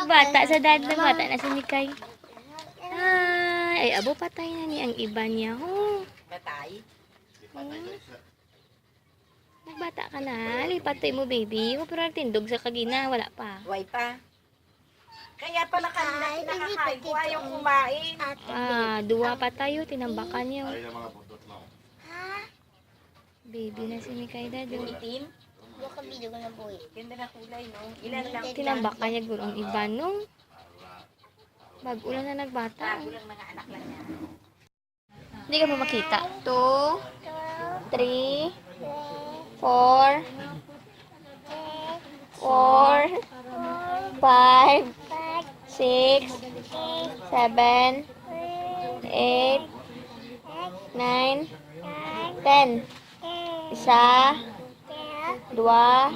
Bata sa dad na bata na si Mikay. Ay, abo patay na ni ang iba niya. Oh. Patay? Nagbata ka na. Lipatoy mo, baby. Pero tindog sa kagina. Wala pa. Buhay pa. Kaya pala kanina nakakain ko ayaw kumain. Duwa pa tayo. Tinambakan niyo. Baby na si Mikay dad. Itim? Baka video ko na boy. Ganda na kulay, no? Ilan lang? Tinambakan niya gulong iba nung. Bag-ulan na nagbata. Bago lang mga anak lang niya. Hindi ka mo makita. 2, 3, 4, 4, 5, 6, 7, 8, 9, 10. Isa, dua,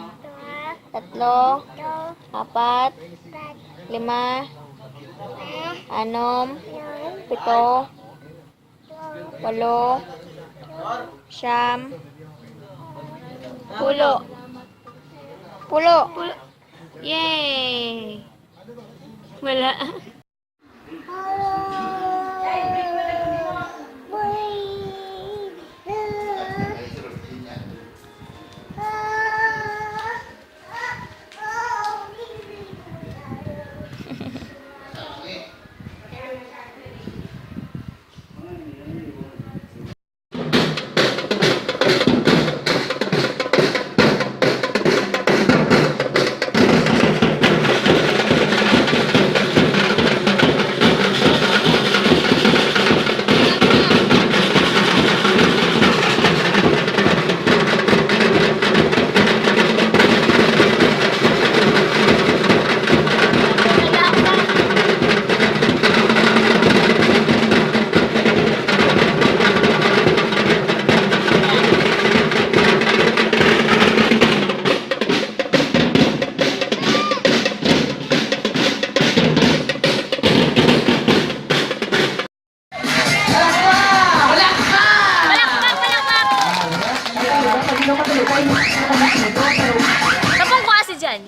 tatlo, apat, lima, anom, pito, walo, siyam, pulo. Pulo. Yay! Wala. Kapag ko kasi dyan.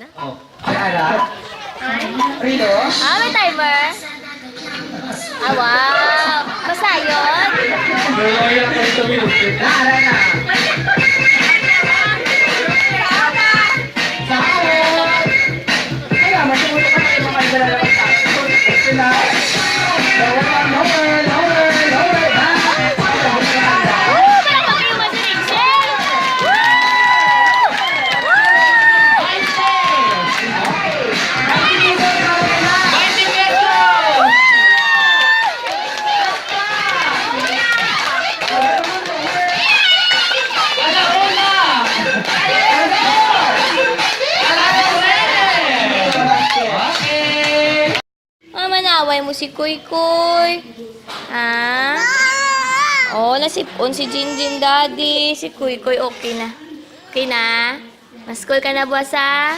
Ay, ala? Rilo? May timer. Wow. Basta yun. Naara na. Sahod! Kaya, masimulo ka na yung mga ibalalabas sa akin. Sila. Lower. Parang mag-iwan si Rachel. Manaway mo si Kuy Kuy. Nasipon si Jinjin Daddy. Si Kuy Kuy okay na. Okay na? Maskol ka na buwas ha?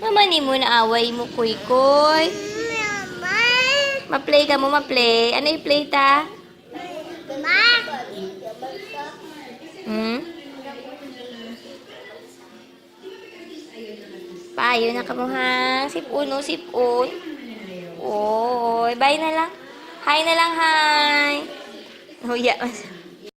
Mamani mo na away mo Kuy Kuy. Ma-play ka mo, ma-play. Ano i-play ta? Payo na ka mo ha. Sipon. Oy, bye na lang. Hi na lang, hi. Huya.